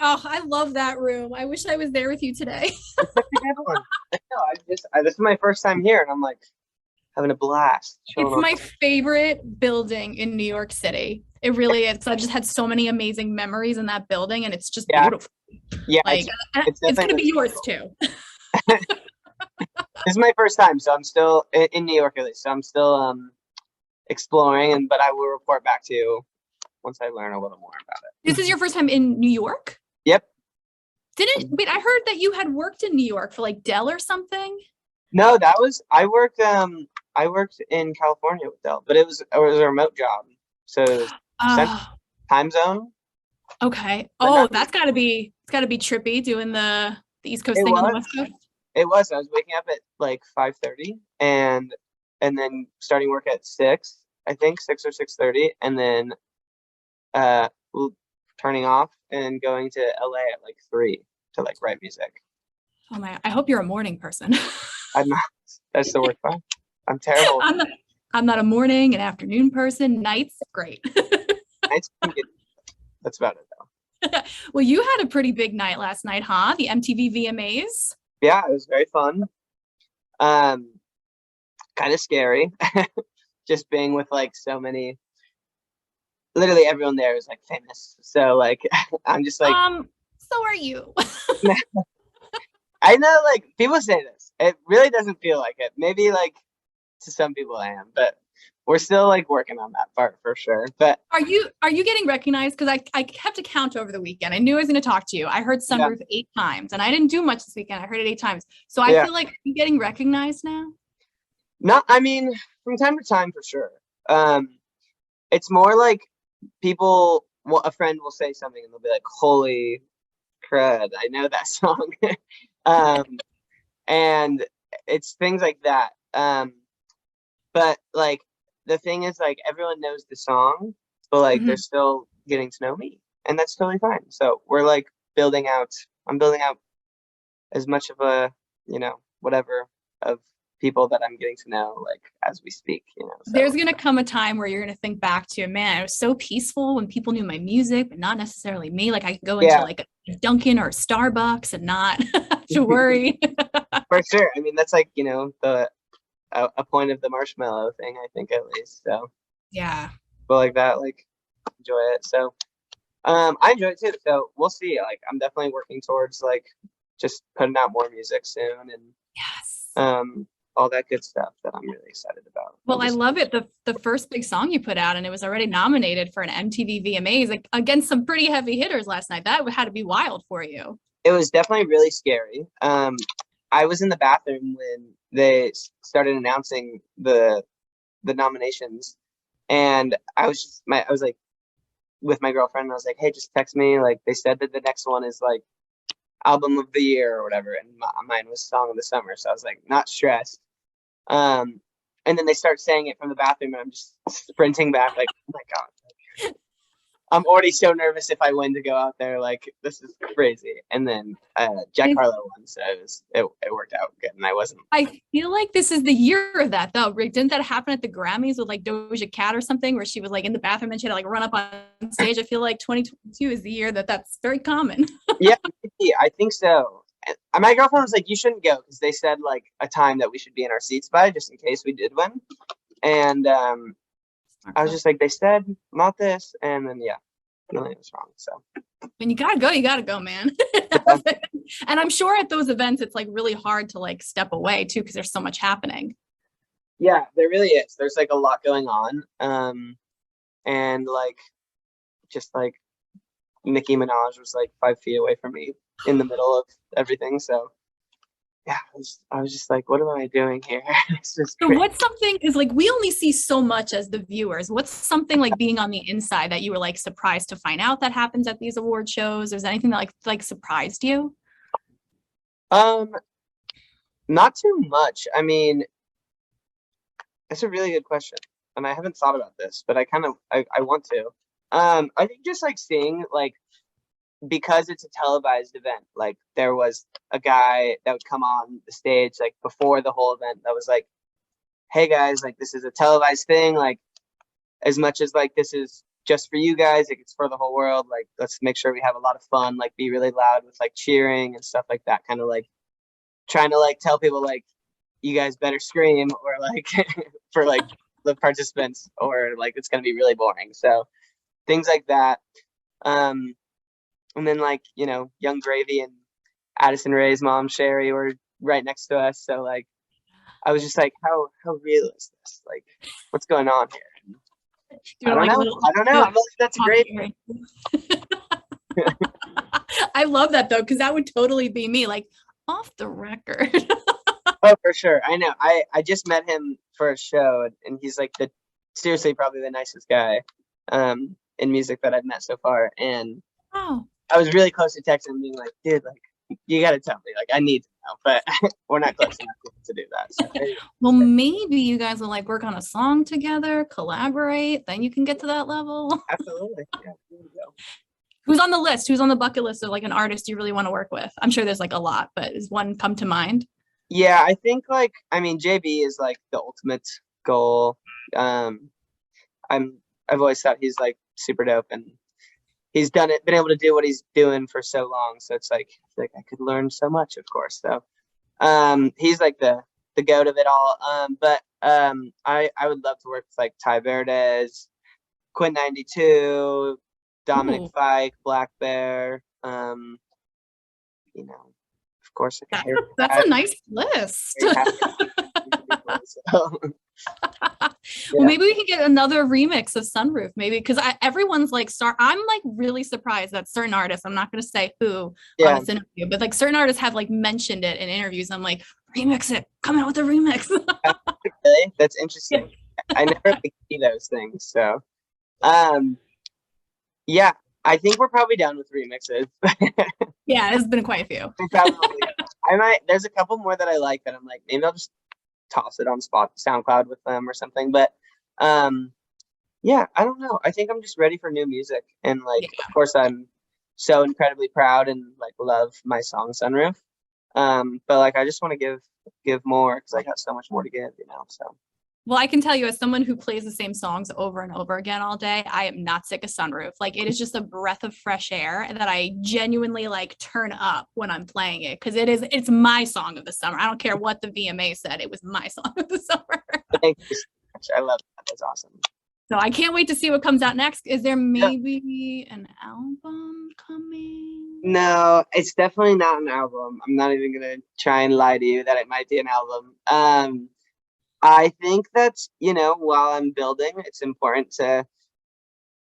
Oh, I love that room. I wish I was there with you today. It's such a good one. I know. This is my first time here, and I'm like having a blast chilling It's on. my favorite building in New York City. It really is. I just had so many amazing memories in that building, and it's just Yeah, beautiful. yeah. Like, It's it's definitely gonna be really yours cool. too. This is my first time, so I'm still in New York at least. So I'm still exploring, and but I will report back to you once I learn a little more about This it. is your first time in New York? Yep. Didn't wait, I heard that you had worked in New York for like Dell or something. No, that was I worked in California with Dell, but it was a remote job, so it was central Oh, time zone, okay. but Oh, not. that's gotta be trippy doing the East Coast It thing on the was West Coast. it was. I was waking up at like 5:30 and then starting work at 6, I think 6 or 6:30, and then uh turning off and going to LA at like 3 to like write music. Oh my, I hope you're a morning person. I'm not. That's the worst part. I'm terrible. I'm not, I'm not a morning and afternoon person. Nights, great. Nights can get. That's about it though. Well, you had a pretty big night last night, huh? The MTV VMAs. Yeah, it was very fun. Um, Kind of scary, just being with like so many. Literally everyone there is like famous, so like I'm just like So are you. I know like people say this. It really doesn't feel like it. Maybe like to some people I am, but we're still like working on that part for sure. But Are you getting recognized? Because I kept a count over the weekend. I knew I was going to talk to you. I heard yeah, Sunroof 8 times, and I didn't do much this weekend. I heard it 8 times. So I yeah. feel like you getting recognized now. Not, I mean, from time to time for sure. Um, it's more like people, well, a friend will say something and they'll be like, "Holy crud, I know that song." um, and it's things like that. But like the thing is, like everyone knows the song, but like they're Mhm. still getting to know me, and that's totally fine. So we're like building out. I'm building out as much of a, whatever of people that I'm getting to know, like as we speak. There's So going to come a time where you're going to think back to, man, it was so peaceful when people knew my music, but not necessarily me. Like I could go into yeah, like a Dunkin' or a Starbucks and not have to worry. for sure. I mean, that's like the a point of the marshmallow thing, I think at least. So, Yeah. but like that, like enjoy it. So, I enjoy it too. So we'll see. Like, I'm definitely working towards like just putting out more music soon and Yes. um all that good stuff that I'm really excited about. Well, I love it. The first big song you put out, and it was already nominated for an MTV VMAs like, against some pretty heavy hitters last night. That had to be wild for you. It was definitely really scary. I was in the bathroom when they started announcing the nominations, and I was like with my girlfriend, and I was like, "Hey, just text me." Like they said that the next one is like album of the year or whatever, and mine was song of the summer. So I was like, not stressed. Um, and then they start saying it from the bathroom, and I'm just sprinting back, like, oh my god, I'm already so nervous if I win to go out there. Like this is crazy. And then Jack I, Harlow won, so it worked out good, and I wasn't. I feel like this is the year of that, though. Rick, didn't that happen at the Grammys with like Doja Cat or something, where she was like in the bathroom and she had to like run up on stage? I feel like 2022 is the year that's very common. Yeah, maybe, I think so. My girlfriend was like, "You shouldn't go," because they said like a time that we should be in our seats by, just in case we did win. And I was just like, "They said not this," and then yeah, really it was wrong. So When you gotta go, man. yeah, And I'm sure at those events, it's like really hard to like step away too, because there's so much happening. yeah, there really is. There's like a lot going on, and like just like Nicki Minaj was like 5 feet away from me in the middle of everything. So yeah, I was just like, what am I doing here? It's just So crazy. what's something is like we only see so much as the viewers. What's something like being on the inside that you were like surprised to find out that happens at these award shows? Is there anything that like surprised you? Um, Not too much. I mean, it's a really good question, and I haven't thought about this, but I want to. I think just like seeing like because it's a televised event, like there was a guy that would come on the stage like before the whole event that was like, "Hey guys, like this is a televised thing. Like as much as like this is just for you guys, like it's for the whole world. Like let's make sure we have a lot of fun, like be really loud with like cheering and stuff like that, kind of like trying to like tell people like you guys better scream, or like for like the participants, or like it's gonna be really boring. So things like that. And then like, you know, Young Gravy and Addison Rae's mom Sherry were right next to us, so like I was just like, how real is this? Like, what's going on here? I don't know. I don't know. I believe that's great. I love that though, because that would totally be me, like off the record. Oh, for sure. I know. I just met him for a show, and he's like seriously probably the nicest guy in music that I've met so far. And Oh, I was really close to texting him being like, dude, like you got to tell me, like I need to know, but we're not close enough to do that. So, well, maybe you guys will like work on a song together, collaborate, then you can get to that level. absolutely. Yeah, there we go. Who's on the list? Who's on the bucket list of like an artist you really want to work with? I'm sure there's like a lot, but is one come to mind? Yeah, I think like, I mean, JB is like the ultimate goal. I've always thought he's like super dope, and he's been able to do what he's doing for so long. So it's like, I feel like I could learn so much, of course. So he's like the goat of it all. But I would love to work with like Ty Verdes, Quinn 92, Dominic Ooh. Fike, Black Bear. You know, of course, That's a nice list. So, Well, maybe we can get another remix of Sunroof, maybe, because everyone's like, I'm like really surprised that certain artists, I'm not going to say who on this interview, but like certain artists have like mentioned it in interviews. I'm like, remix it, come out with a remix. Really? That's interesting. I never like see those things. So, yeah, I think we're probably done with remixes. Yeah, there's been quite a few. Probably. There's a couple more that I like that I'm like, maybe I'll just toss it on SoundCloud with them or something. But yeah, I don't know. I think I'm just ready for new music. And like, of course, I'm so incredibly proud and like love my song Sunroof. But like, I just want to give more, because I got so much more to give, you know. So. Well, I can tell you, as someone who plays the same songs over and over again all day, I am not sick of Sunroof. Like, it is just a breath of fresh air that I genuinely like turn up when I'm playing it, because it's my song of the summer. I don't care what the VMA said; it was my song of the summer. Thank you so much. I love that. That's awesome. So I can't wait to see what comes out next. Is there maybe an album coming? No, it's definitely not an album. I'm not even gonna try and lie to you that it might be an album. I think that, you know, while I'm building, it's important to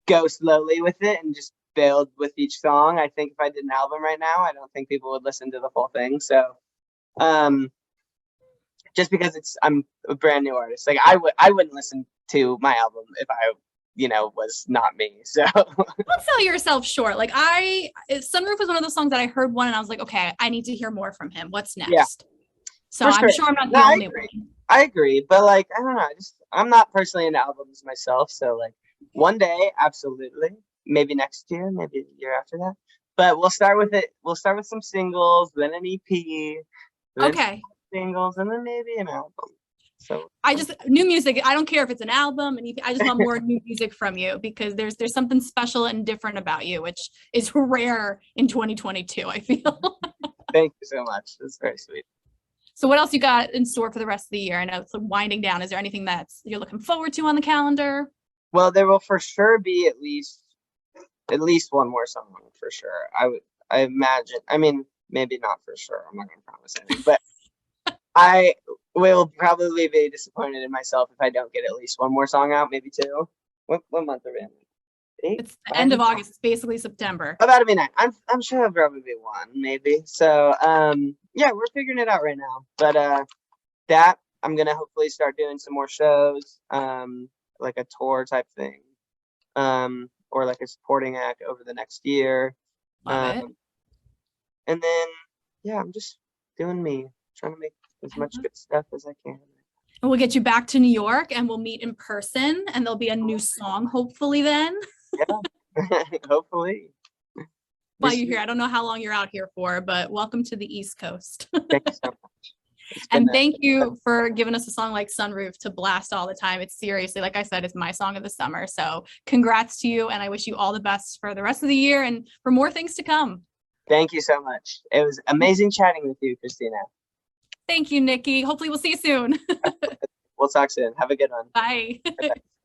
go slowly with it and just build with each song. I think if I did an album right now, I don't think people would listen to the whole thing. So, just because I'm a brand new artist, like I wouldn't listen to my album if I, you know, was not me. So don't sell yourself short. Like Sunroof was one of those songs that I heard one and I was like, okay, I need to hear more from him. What's next? Yeah. So I'm sure I'm not the only one. I agree, but like, I don't know. I'm not personally into albums myself. So like one day, absolutely. Maybe next year, maybe the year after that. But we'll start with it. We'll start with some singles, then an EP, then singles, and then maybe an album. So new music. I don't care if it's an album, an EP. I just want more new music from you, because there's something special and different about you, which is rare in 2022. I feel. Thank you so much. That's very sweet. So what else you got in store for the rest of the year? I know it's winding down. Is there anything you're looking forward to on the calendar? Well, there will for sure be at least one more song for sure. I imagine. I mean, maybe not for sure. I'm not going to promise anything, but I will probably be disappointed in myself if I don't get at least one more song out, maybe two. What month are we in? 8? It's the end of August. It's basically September. Oh, that'll be 9. I'm sure it'll probably be 1, maybe. So yeah, we're figuring it out right now. But that I'm gonna hopefully start doing some more shows, like a tour type thing, or like a supporting act over the next year. Love it. And then yeah, I'm just doing me, trying to make as much good stuff as I can. And we'll get you back to New York, and we'll meet in person, and there'll be a new song hopefully then. Yeah, hopefully. While you're here, I don't know how long you're out here for, but welcome to the East Coast. Thank you so much. It's been And thank you for giving us a song like Sunroof to blast all the time. It's seriously, like I said, it's my song of the summer. So congrats to you. And I wish you all the best for the rest of the year and for more things to come. Thank you so much. It was amazing chatting with you, Christina. Thank you, Nikki. Hopefully we'll see you soon. We'll talk soon. Have a good one. Bye.